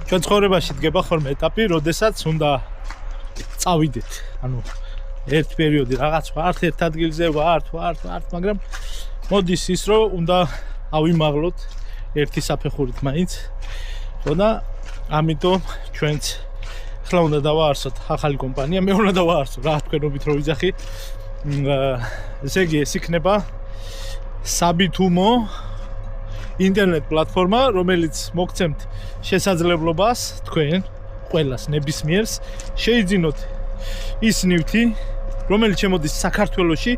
ჩვენ ცხოვრებაში დგება ხოლმე ეტაპი, როდესაც უნდა წავიდეთ. ანუ ერთ პერიოდი რაღაც ვართ ერთ ადგილზე, ვართ, მაგრამ მოდის ის რომ უნდა ავიმაღლოთ ერთი საფეხურით მაინც. და ამიტომ ჩვენც ხლა უნდა დავაარსოთ ახალი კომპანია, მე უნდა დავაარსო რა თქვენობით რო ვიძახი. ესე იგი ეს იქნება საბითუმო ინტერნეტ პლატფორმა, რომელიც მოგცემთ შესაძლებლობას თქვენ ყველას ნებისმიერს შეიძინოთ ის ნივთი, რომელიც შემოდის საქართველოში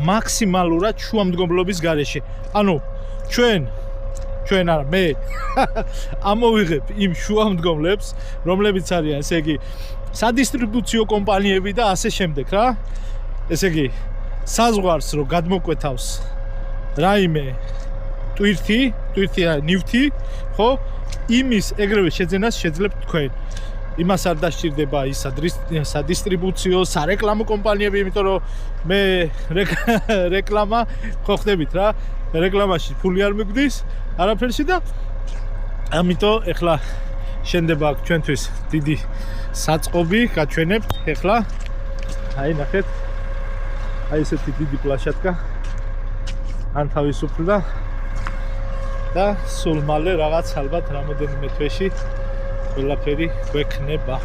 მაქსიმალურად შუამდგომლობის გარეშე. ანუ ჩვენ არა მე ამოვიღებ იმ შუამდგომლებს, რომლებიც არიან, ესე იგი, სადისტრიბუციო კომპანიები და ასე შემდეგ რა. ესე იგი, საზღვარს რო გადმოკვეთავს რაიმე ტვირთი ნივთი, ხო? იმის ეგრევე შეძენას შეძლებთ თქვენ. იმას არ დასჭირდება ის სადისტრიბუციო, სარეკლამო კომპანიები, იმიტომ რომ მე რეკლამა ხო ხდებით რა, რეკლამაში ფული არ მიგვდის, არაფერში და ამიტომ ეხლა შენდება აქ ჩვენთვის დიდი საწყობი, გაჩვენებთ ეხლა. აი ნახეთ. აი ესეთი დიდი პლაშატკა. ან თავისუფლდა და სულ მალე რაღაც ალბათ რამოდენიმე თვეში ყველაფერი გვექნება.